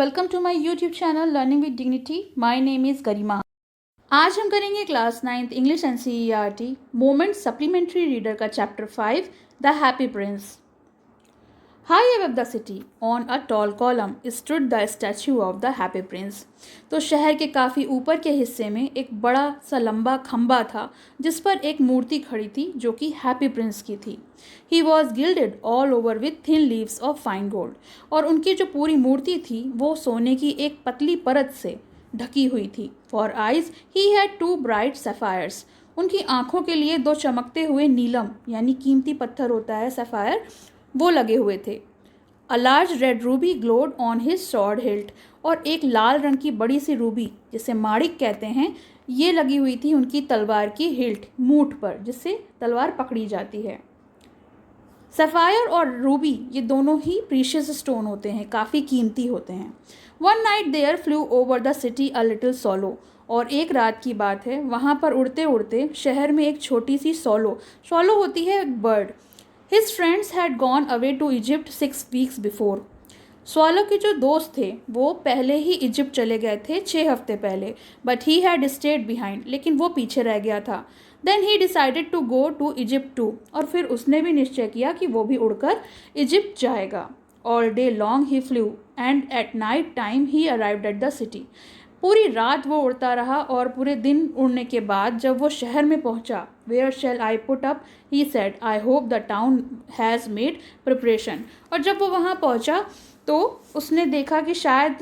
Welcome to my YouTube channel learning with dignity. My name is Garima. आज हम करेंगे class 9th English NCERT moment supplementary reader का chapter 5 the happy prince. High above the city on a tall column stood the statue of the happy prince. तो शहर के काफ़ी ऊपर के हिस्से में एक बड़ा सा लंबा खंबा था जिस पर एक मूर्ति खड़ी थी जो कि हैप्पी प्रिंस की थी। He was gilded all over with thin leaves of fine gold. और उनकी जो पूरी मूर्ति थी वो सोने की एक पतली परत से ढकी हुई थी। For eyes he had 2 bright sapphires. उनकी आंखों के लिए 2 चमकते हुए नीलम यानी कीमती पत्थर होता है सफ़ायर, वो लगे हुए थे। A large red Ruby glowed on his sword hilt. और एक लाल रंग की बड़ी सी रूबी जिसे माणिक कहते हैं ये लगी हुई थी उनकी तलवार की हिल्ट मूठ पर, जिससे तलवार पकड़ी जाती है। सफ़ायर और रूबी ये दोनों ही प्रीशियस स्टोन होते हैं, काफ़ी कीमती होते हैं। One night there flew over the city a little swallow. और एक रात की बात है, वहाँ पर उड़ते उड़ते शहर में एक छोटी सी सोलो होती है एक bird. His friends had gone away to Egypt 6 weeks before. Swallow के जो दोस्त थे वो पहले ही इजिप्ट चले गए थे 6 हफ्ते पहले, but he had stayed behind, लेकिन वो पीछे रह गया था। Then he decided to go to Egypt too. और फिर उसने भी निश्चय किया कि वो भी उड़कर इजिप्ट जाएगा। All day long he flu and at night time he arrived at the city. पूरी रात वो उड़ता रहा और पूरे दिन उड़ने के बाद जब वो शहर में पहुंचा, where shall I put up he said, I hope the town has made preparation. और जब वो वहाँ पहुंचा तो उसने देखा कि शायद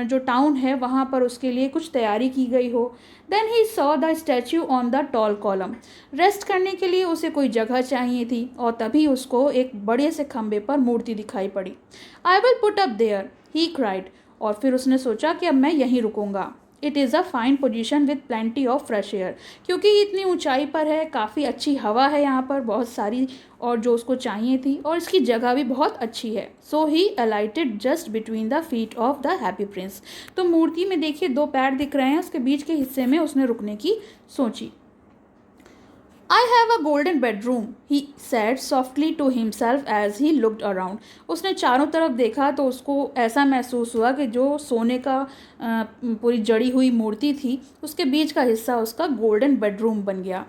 जो टाउन है वहाँ पर उसके लिए कुछ तैयारी की गई हो। Then he saw the statue on the tall column. Rest करने के लिए उसे कोई जगह चाहिए थी और तभी उसको एक बड़े से खंबे पर मूर्ति दिखाई पड़ी। I will put up there he cried. और फिर उसने सोचा कि अब मैं यहीं रुकूंगा। It is a fine position with plenty of fresh air. क्योंकि ये इतनी ऊंचाई पर है, काफ़ी अच्छी हवा है यहाँ पर बहुत सारी, और जो उसको चाहिए थी, और इसकी जगह भी बहुत अच्छी है। So he alighted just between the feet of the happy prince. तो मूर्ति में देखिए 2 पैर दिख रहे हैं, उसके बीच के हिस्से में उसने रुकने की सोची। I have a golden bedroom, he said softly to himself as he looked around. उसने चारों तरफ देखा तो उसको ऐसा महसूस हुआ कि जो सोने का पूरी जड़ी हुई मूर्ति थी उसके बीच का हिस्सा उसका गोल्डन बेडरूम बन गया।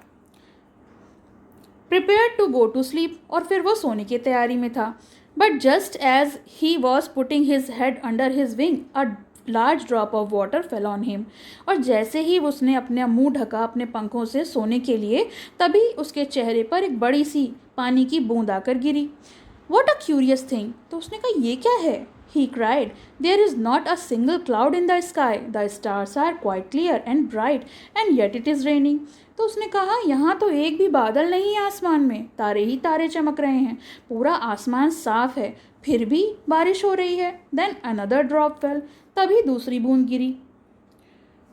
Prepared to go to sleep, और फिर वो सोने की तैयारी में था। But just as he was putting his head under his wing, a large drop of water fell on him. और जैसे ही उसने अपना मुंह ढका अपने पंखों से सोने के लिए, तभी उसके चेहरे पर एक बड़ी सी पानी की बूंद आकर गिरी। What a curious thing. तो उसने कहा ये क्या है। He cried, there is not a single cloud in the sky, the stars are quite clear and bright and yet it is raining. तो उसने कहा यहाँ तो एक भी बादल नहीं है आसमान में, तारे ही तारे चमक रहे हैं, पूरा आसमान साफ है, फिर भी बारिश हो रही है। देन अनदर ड्रॉप फेल, तभी दूसरी बूंद गिरी।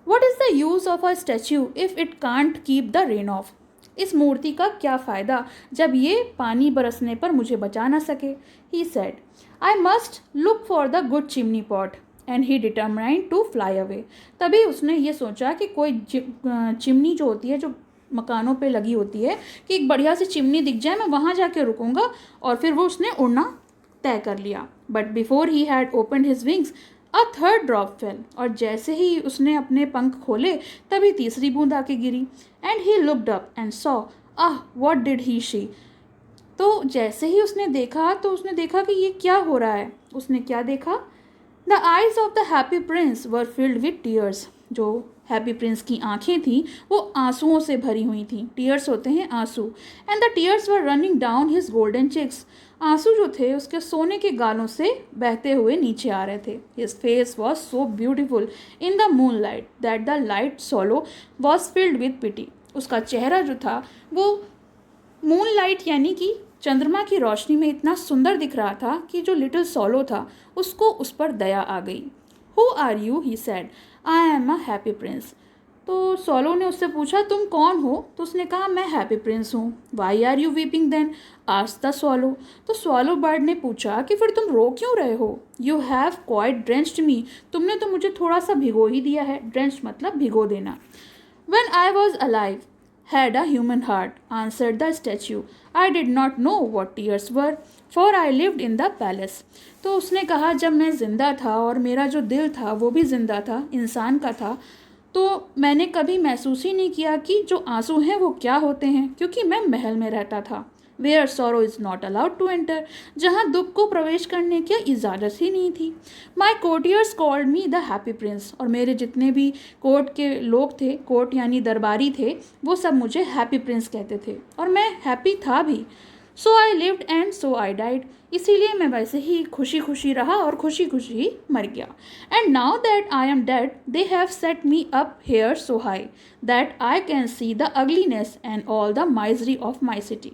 What is the use of a statue if it can't keep the rain off. इस मूर्ति का क्या फ़ायदा जब ये पानी बरसने पर मुझे बचा ना सके। He said, I must look for the good chimney pot and he determined to fly away. तभी उसने ये सोचा कि कोई चिमनी जो होती है, जो मकानों पे लगी होती है, कि एक बढ़िया सी चिमनी दिख जाए, मैं वहाँ जाके रुकूंगा। और फिर वो उसने उड़ना तय कर लिया। But before he had opened his wings a third drop fail. और जैसे ही उसने अपने पंख खोले तभी तीसरी बूंद आके गिरी। And he looked up and saw, what did he see. तो जैसे ही उसने देखा तो उसने देखा कि ये क्या हो रहा है। उसने क्या देखा, the eyes of the happy Prince were filled with tears. जो हैप्पी प्रिंस की आंखें थीं वो आंसुओं से भरी हुई थीं। टीयर्स होते हैं आंसू। And the tears were running down his golden cheeks. आंसू जो थे उसके सोने के गालों से बहते हुए नीचे आ रहे थे। His face was so beautiful in the moonlight that the little swallow was filled with pity. उसका चेहरा जो था वो मून लाइट यानी कि चंद्रमा की रोशनी में इतना सुंदर दिख रहा था कि जो लिटिल सोलो था उसको उस पर दया आ गई। Who are you, he said, I am a happy prince. तो सोलो ने उससे पूछा तुम कौन हो। तो उसने कहा मैं हैप्पी प्रिंस हूँ। Why are you weeping then, asked the swallow. तो स्वॉलो बर्ड ने पूछा कि फिर तुम रो क्यों रहे हो। You have quite drenched me, तुमने तो मुझे थोड़ा सा भिगो ही दिया है। ड्रेंच्ड मतलब भिगो देना। When I was alive had a human heart, answered the statue. I did not know what tears were, for I lived in the palace. तो उसने कहा जब मैं ज़िंदा था और मेरा जो दिल था वो भी ज़िंदा था, इंसान का था, तो मैंने कभी महसूस ही नहीं किया कि जो आंसू हैं वो क्या होते हैं, क्योंकि मैं महल में रहता था. Where sorrow is not allowed to enter, जहाँ दुख को प्रवेश करने की इजाज़त ही नहीं थी. माई courtiers called me the happy prince, और मेरे जितने भी कोर्ट के लोग थे, कोर्ट यानी दरबारी थे, वो सब मुझे हैप्पी प्रिंस कहते थे, और मैं हैप्पी था भी. So I lived and so I died, इसीलिए मैं वैसे ही खुशी खुशी रहा और खुशी खुशी ही मर गया. And now that I am dead they have set me up here so high that I can see the ugliness and all the misery of my city.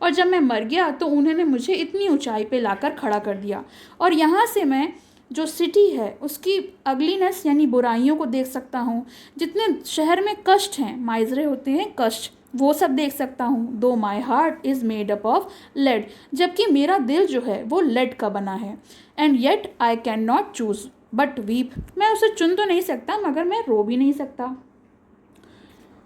और जब मैं मर गया तो उन्होंने मुझे इतनी ऊंचाई पे लाकर खड़ा कर दिया, और यहाँ से मैं जो सिटी है उसकी अगलीनेस यानी बुराइयों को देख सकता हूँ. जितने शहर में कष्ट हैं, माइजरे होते हैं कष्ट, वो सब देख सकता हूँ. Though my heart is made up of lead, जबकि मेरा दिल जो है वो लेड का बना है. And yet I can not choose but weep, मैं उसे चुन तो नहीं सकता मगर मैं रो भी नहीं सकता.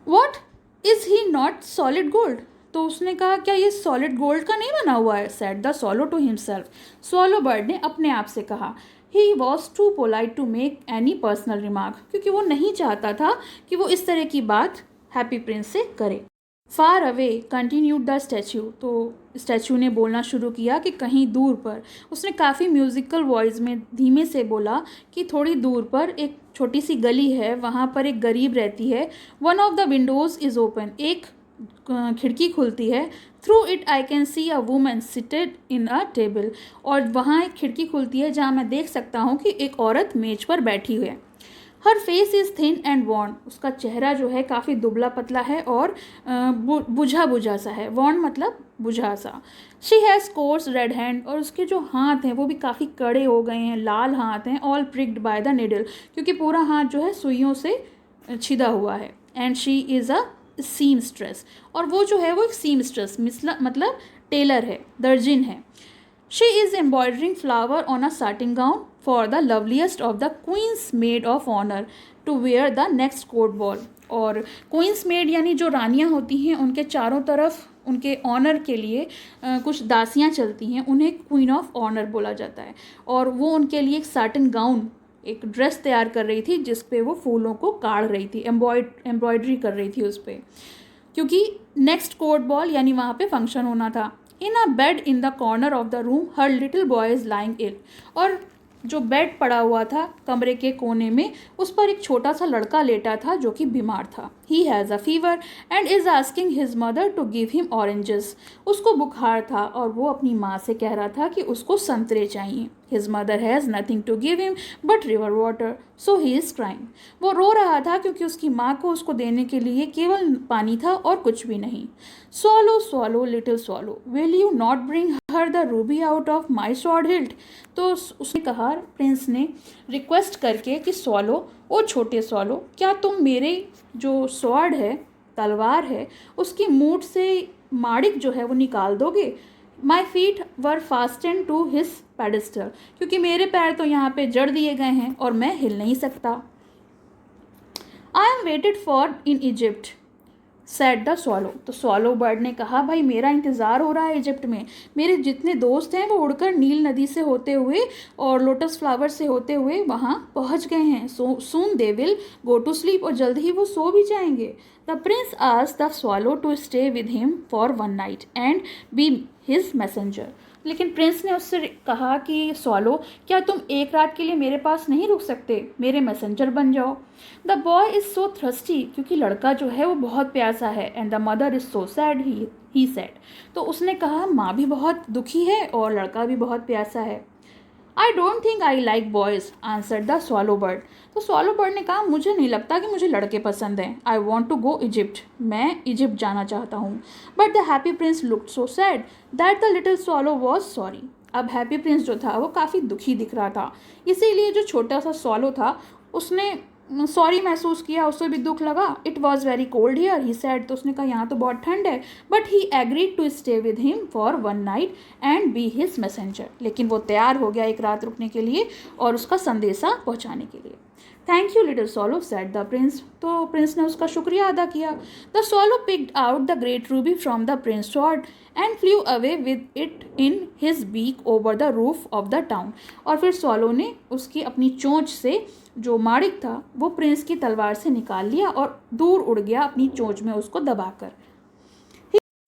What is he not solid gold, तो उसने कहा क्या ये सॉलिड गोल्ड का नहीं बना हुआ है. Said the swallow to himself, swallow bird ने अपने आप से कहा. He was too polite to make any personal remark, क्योंकि वो नहीं चाहता था कि वो इस तरह की बात हैप्पी प्रिंस से करे. Far away continued the statue, तो स्टैचू ने बोलना शुरू किया कि कहीं दूर पर. उसने काफ़ी म्यूज़िकल वॉइस में धीमे से बोला कि थोड़ी दूर पर एक छोटी सी गली है, वहाँ पर एक गरीब रहती है. One of the Windows is open, एक खिड़की खुलती है. Through it I can see a woman seated in a table, और वहाँ एक खिड़की खुलती है जहाँ मैं देख सकता हूँ कि एक औरत मेज पर बैठी हुई है. Her face is thin and worn, उसका चेहरा जो है काफ़ी दुबला पतला है और बुझा बुझा सा है. वॉर्न मतलब बुझा सा. She has course red hand, और उसके जो हाथ हैं वो भी काफ़ी कड़े हो गए हैं, लाल हाथ हैं. ऑल प्रिक्ड बाय द निडल, क्योंकि पूरा हाथ जो है सुइयों से छिदा हुआ है. And she is a seamstress, और वो जो है वो एक सीमस्ट्रेस मतलब टेलर है, दर्जिन है. She is embroidering flower on a satin gown for the loveliest of the queen's maid of honour to wear the next court ball. और क्वींस मेड यानी जो रानियाँ होती हैं उनके चारों तरफ उनके ऑनर के लिए कुछ दासियाँ चलती हैं, उन्हें क्वीन ऑफ ऑनर बोला जाता है. और वो उनके लिए एक साटिन गाउन, एक ड्रेस तैयार कर रही थी जिस पे वो फूलों को काढ़ रही थी, एम्ब्रॉयडरी कर रही थी उस पर, क्योंकि नेक्स्ट कोर्ट बॉल यानी वहाँ पे फंक्शन होना था. In a bed in the corner of the room her little boy is lying ill, और जो बेड पड़ा हुआ था कमरे के कोने में उस पर एक छोटा सा लड़का लेटा था जो कि बीमार था. He has a fever and is asking his mother to give him oranges, उसको बुखार था और वो अपनी माँ से कह रहा था कि उसको संतरे चाहिए. His mother has nothing to give him but river water, so he is crying, वो रो रहा था क्योंकि उसकी माँ को उसको देने के लिए केवल पानी था और कुछ भी नहीं. Swallow swallow little swallow, will you not bring her the Ruby out of my sword hilt, तो उसने कहा प्रिंस ने रिक्वेस्ट करके कि स्वॉलो, ओ छोटे स्वॉलो, क्या तुम मेरे जो स्वॉर्ड है, तलवार है, उसकी मूठ से माड़िक जो है वो निकाल दोगे. My feet were fasten to his pedestal, क्योंकि मेरे पैर तो यहाँ पे जड़ दिए गए हैं और मैं हिल नहीं सकता. आई am waited for in Egypt said the swallow, तो स्वॉलो बर्ड ने कहा भाई मेरा इंतज़ार हो रहा है इजिप्ट में. मेरे जितने दोस्त हैं वो उड़कर नील नदी से होते हुए और लोटस फ्लावर से होते हुए वहाँ पहुँच गए हैं. Soon they will go to sleep, और जल्द ही वो सो भी जाएंगे. The prince asked the swallow to stay with him for one night and be his messenger, लेकिन प्रिंस ने उससे कहा कि स्वॉलो, क्या तुम एक रात के लिए मेरे पास नहीं रुक सकते, मेरे मैसेंजर बन जाओ. The boy is so thirsty, क्योंकि लड़का जो है वो बहुत प्यासा है. And the mother is so sad, he sad, तो उसने कहा माँ भी बहुत दुखी है और लड़का भी बहुत प्यासा है. I don't think I like boys answered the swallow bird, तो स्वॉलो बर्ड ने कहा मुझे नहीं लगता कि मुझे लड़के पसंद हैं. I want to go Egypt, मैं इजिप्ट जाना चाहता हूँ. But the happy prince looked so sad that the little swallow was sorry. अब हैप्पी प्रिंस जो था वो काफ़ी दुखी दिख रहा था, इसीलिए जो छोटा सा स्वॉलो था उसने सॉरी महसूस किया, उसे भी दुख लगा। It was very cold here he said, तो उसने कहा यहाँ तो बहुत ठंड है। But he agreed to stay with him for one night and be his messenger, लेकिन वो तैयार हो गया एक रात रुकने के लिए और उसका संदेशा पहुँचाने के लिए। Thank you little swallow said the prince, तो प्रिंस ने उसका शुक्रिया अदा किया। The swallow picked out the great ruby from the prince sword and flew away with it in his beak over the roof of the town, और फिर सॉलो ने उसकी अपनी चोंच से जो माड़िक था वो प्रिंस की तलवार से निकाल लिया और दूर उड़ गया अपनी चोंच में उसको दबाकर।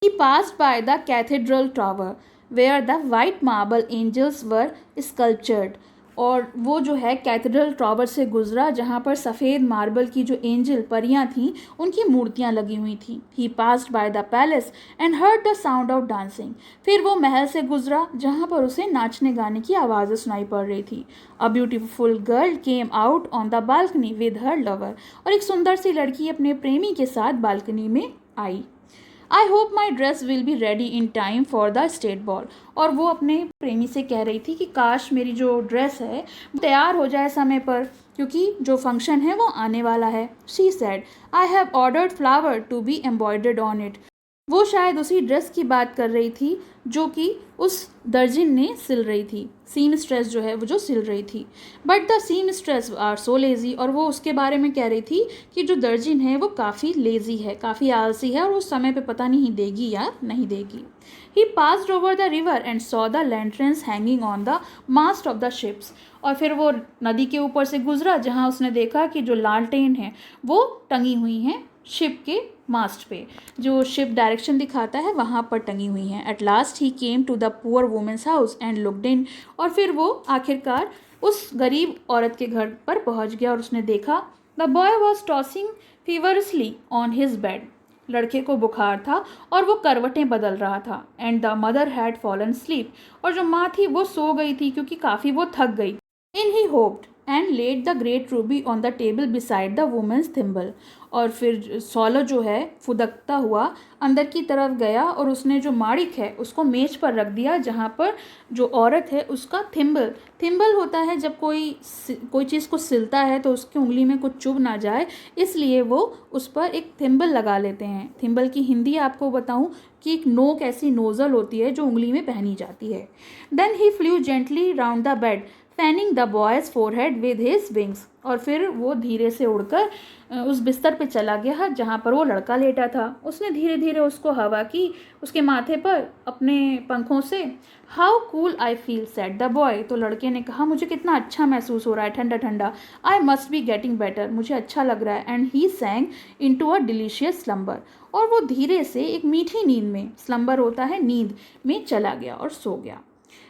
He passed by the cathedral tower where the white marble angels were sculptured, और वो जो है कैथेड्रल टावर से गुजरा जहाँ पर सफ़ेद मार्बल की जो एंजल परियाँ थीं उनकी मूर्तियाँ लगी हुई थीं। He passed by the palace and heard the sound of dancing, फिर वो महल से गुजरा जहाँ पर उसे नाचने गाने की आवाज़ें सुनाई पड़ रही थी। A beautiful girl came out on the balcony with her lover, और एक सुंदर सी लड़की अपने प्रेमी के साथ बालकनी में आई। I hope my dress will be ready in time for the state ball, और वो अपने प्रेमी से कह रही थी कि काश मेरी जो ड्रेस है वो तैयार हो जाए समय पर, क्योंकि जो फंक्शन है वो आने वाला है। She said I have ordered flower to be embroidered on it, वो शायद उसी ड्रेस की बात कर रही थी जो कि उस दर्जिन ने सिल रही थी, सीम स्ट्रेस जो है वो जो सिल रही थी। But the seamstresses are so lazy, और वो उसके बारे में कह रही थी कि जो दर्जिन है वो काफ़ी लेज़ी है, काफ़ी आलसी है, और उस समय पे पता नहीं देगी या नहीं देगी। He passed over the river and saw the lanterns hanging on the mast of the ships, और फिर वो नदी के ऊपर से गुजरा जहाँ उसने देखा कि जो लालटेन है वो टंगी हुई हैं शिप के मास्ट पे, जो शिप डायरेक्शन दिखाता है वहाँ पर टंगी हुई हैं। At last he came to the poor woman's house and looked in, और फिर वो आखिरकार उस गरीब औरत के घर पर पहुँच गया और उसने देखा the boy was tossing feverishly on his bed, लड़के को बुखार था और वो करवटें बदल रहा था। And the mother had fallen sleep, और जो माँ थी वो सो गई थी क्योंकि काफ़ी वो थक गई। In he hopped and laid the great ruby on the table beside the woman's thimble, और फिर सॉलो जो है फुदकता हुआ अंदर की तरफ गया और उसने जो माड़िक है उसको मेज पर रख दिया जहाँ पर जो औरत है उसका थिम्बल होता है जब कोई चीज़ को सिलता है तो उसकी उंगली में कुछ चुभ ना जाए, इसलिए वो उस पर एक थिम्बल लगा लेते हैं। थिम्बल की हिंदी आपको बताऊं कि एक नोक ऐसी नोज़ल होती है जो उंगली में पहनी जाती है। Then he flew gently round the bed fanning the boy's forehead with his wings, और फिर वो धीरे से उड़कर उस बिस्तर पे चला गया जहाँ पर वो लड़का लेटा था। उसने धीरे धीरे उसको हवा की उसके माथे पर अपने पंखों से। How cool I feel said the boy, तो लड़के ने कहा मुझे कितना अच्छा महसूस हो रहा है, ठंडा ठंडा। I must be getting better, मुझे अच्छा लग रहा है। And he sank into a delicious slumber, और वो धीरे से एक मीठी नींद में, स्लम्बर होता है नींद में, चला गया और सो गया।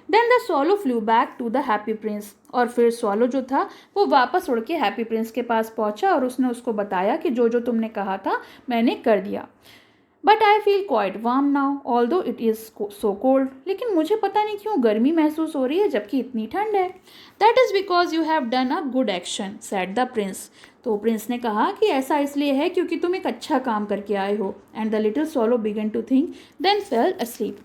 Then the swallow flew back to the happy prince, और फिर स्वॉलो जो था वो वापस उड़ के हैप्पी प्रिंस के पास पहुंचा और उसने उसको बताया कि जो जो तुमने कहा था मैंने कर दिया। But I feel quite warm now although it is so cold, लेकिन मुझे पता नहीं क्यों गर्मी महसूस हो रही है जबकि इतनी ठंड है। That is because you have done a good action said the prince, तो प्रिंस ने कहा कि ऐसा इसलिए है क्योंकि तुम एक अच्छा काम करके आए हो। And the little swallow began to think then fell asleep,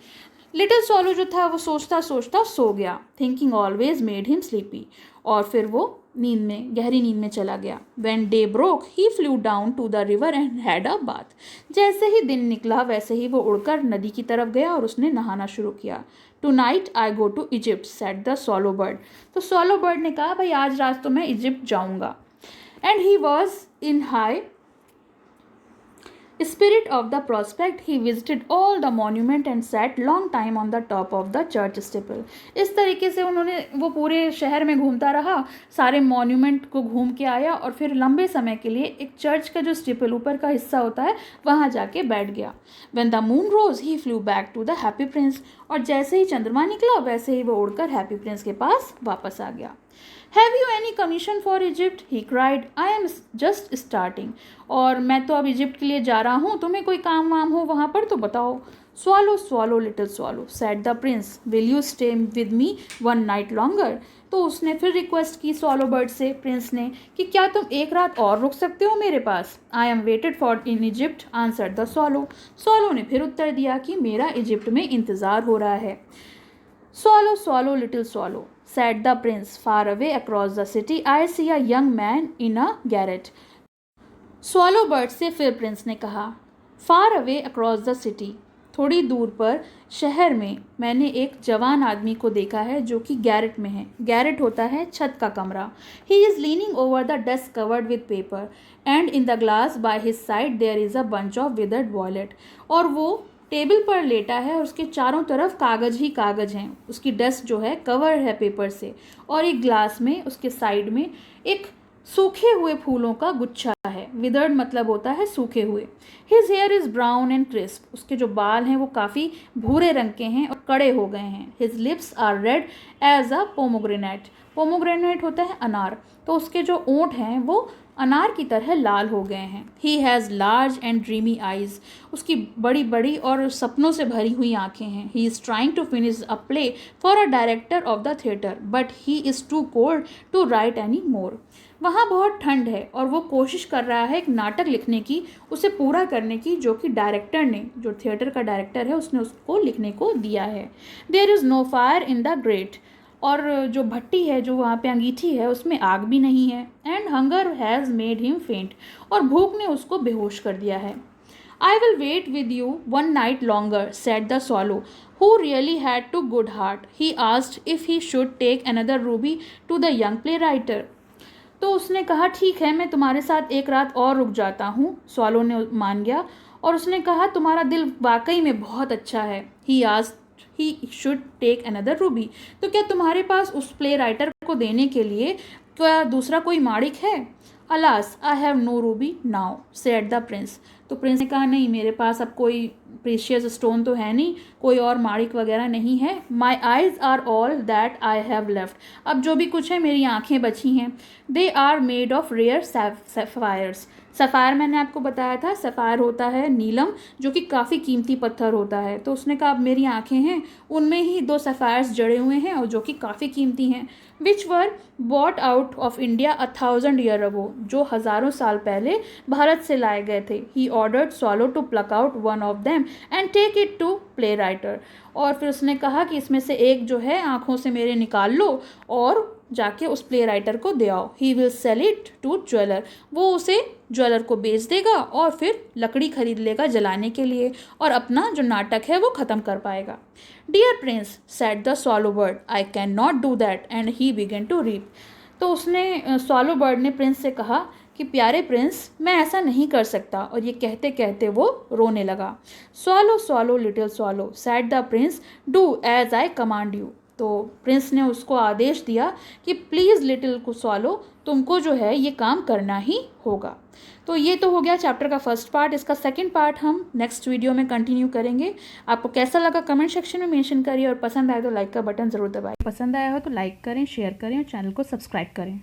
little swallow जो था वो सोचता सोचता सो गया। Thinking always made him sleepy, और फिर वो नींद में, गहरी नींद में चला गया। When day broke he flew down to the river and had a bath, जैसे ही दिन निकला वैसे ही वो उड़कर नदी की तरफ गया और उसने नहाना शुरू किया। Tonight I go to Egypt said the swallow bird, तो स्वॉलो बर्ड ने कहा भाई आज रात तो मैं इजिप्ट जाऊँगा। And he was in high spirit of the prospect, he visited all the monument and sat long time on the top of the church steeple। इस तरीके से उन्होंने वो पूरे शहर में घूमता रहा, सारे मॉन्यूमेंट को घूम के आया और फिर लंबे समय के लिए एक चर्च का जो स्टीपल ऊपर का हिस्सा होता है वहाँ जाके बैठ गया। When the moon rose he flew back to the happy prince, और जैसे ही चंद्रमा निकला वैसे ही वो उड़कर हैप्पी प्रिंस के पास वापस आ गया। Have you any commission for Egypt? He cried. I am just starting. और मैं तो अब इजिप्ट के लिए जा रहा हूँ, तुम्हें कोई काम वाम हो वहाँ पर तो बताओ। Swallow, swallow, little swallow, said the prince. Will you stay with me one night longer? तो उसने फिर रिक्वेस्ट की स्वॉलो बर्ड से, प्रिंस ने, कि क्या तुम एक रात और रुक सकते हो मेरे पास। I am waited for in Egypt answered the swallow, swallow ने फिर उत्तर दिया कि मेरा इजिप्ट में इंतज़ार हो रहा है। Swallow, swallow, little swallow, said the prince. Far away across the city, I see a young man in a garret. Swallow bird से फिर प्रिंस ने कहा, Far away across the city, थोड़ी दूर पर शहर में मैंने एक जवान आदमी को देखा है जो कि गैरेट में है. गैरेट होता है छत का कमरा. He is leaning over the desk covered with paper and in the glass by his side there is a bunch of withered violet. और वो टेबल पर लेटा है और उसके चारों तरफ कागज़ ही कागज़ हैं. उसकी डेस्क जो है कवर है पेपर से और एक ग्लास में उसके साइड में एक सूखे हुए फूलों का गुच्छा है. विदर्ड मतलब होता है सूखे हुए. His here is brown and crisp. उसके जो बाल हैं वो काफ़ी भूरे रंग के हैं और कड़े हो गए हैं. His lips are red as a pomegranate. Pomegranate होता है अनार. तो उसके जो ओंठ हैं वो अनार की तरह लाल हो गए हैं. He has large and dreamy eyes. उसकी बड़ी बड़ी और सपनों से भरी हुई आँखें हैं. He is trying to finish a play for a director of the theatre but he is too cold to write any more. वहाँ बहुत ठंड है और वो कोशिश कर रहा है एक नाटक लिखने की, उसे पूरा करने की, जो कि डायरेक्टर ने, जो थिएटर का डायरेक्टर है, उसने उसको लिखने को दिया है. There is no fire in the grate. और जो भट्टी है, जो वहाँ पे अंगीठी है, उसमें आग भी नहीं है. And hunger has made him faint. और भूख ने उसको बेहोश कर दिया है. I will wait with you one night longer said the swallow, who really had too good heart. He asked if he should take another ruby to the young playwright. तो उसने कहा, ठीक है, मैं तुम्हारे साथ एक रात और रुक जाता हूँ. स्वालो ने मान गया और उसने कहा, तुम्हारा दिल वाकई में बहुत अच्छा है. He asked he should take another ruby. तो क्या तुम्हारे पास उस प्ले राइटर को देने के लिए क्या दूसरा कोई माड़िक है? Alas I have no ruby now said the prince. तो प्रिंस ने कहा, नहीं, मेरे पास अब कोई प्रीशियस स्टोन तो है नहीं, कोई और माड़िक वगैरह नहीं है. My eyes are all that I have left. अब जो भी कुछ है मेरी आँखें बची हैं. They are made of rare sapphires. Sapphire मैंने आपको बताया था, सफ़ायर होता है नीलम, जो कि काफ़ी कीमती पत्थर होता है. तो उसने कहा, अब मेरी आँखें हैं, उनमें ही 2 सफ़ायर्स जड़े हुए हैं और जो कि काफ़ी कीमती हैं. Which were bought out of India 1000 year ago. जो हज़ारों साल पहले भारत से लाए गए थे. He ordered swallow to pluck out one of them and take it to play writer. और फिर उसने कहा कि इसमें से एक जो है आँखों से मेरे निकाल लो और जाके उस प्ले राइटर को दे आओ. He will sell it to jeweller. वो उसे ज्वेलर को बेच देगा और फिर लकड़ी खरीद लेगा जलाने के लिए और अपना जो नाटक है वो ख़त्म कर पाएगा. Dear prince said the swallow bird, I can not do that. And he began to weep. तो उसने स्वॉलो बर्ड ने प्रिंस से कहा कि प्यारे प्रिंस, मैं ऐसा नहीं कर सकता. और ये कहते कहते वो रोने लगा. Swallow swallow little swallow said the prince, do as I command you. तो प्रिंस ने उसको आदेश दिया कि प्लीज़ लिटिल को स्वॉलो, तुमको जो है ये काम करना ही होगा. तो ये तो हो गया चैप्टर का फर्स्ट पार्ट. इसका सेकंड पार्ट हम नेक्स्ट वीडियो में कंटिन्यू करेंगे. आपको कैसा लगा कमेंट सेक्शन में मेंशन करिए और पसंद आए तो लाइक का बटन ज़रूर दबाएं. पसंद आया हो तो लाइक करें, शेयर करें और चैनल को सब्सक्राइब करें.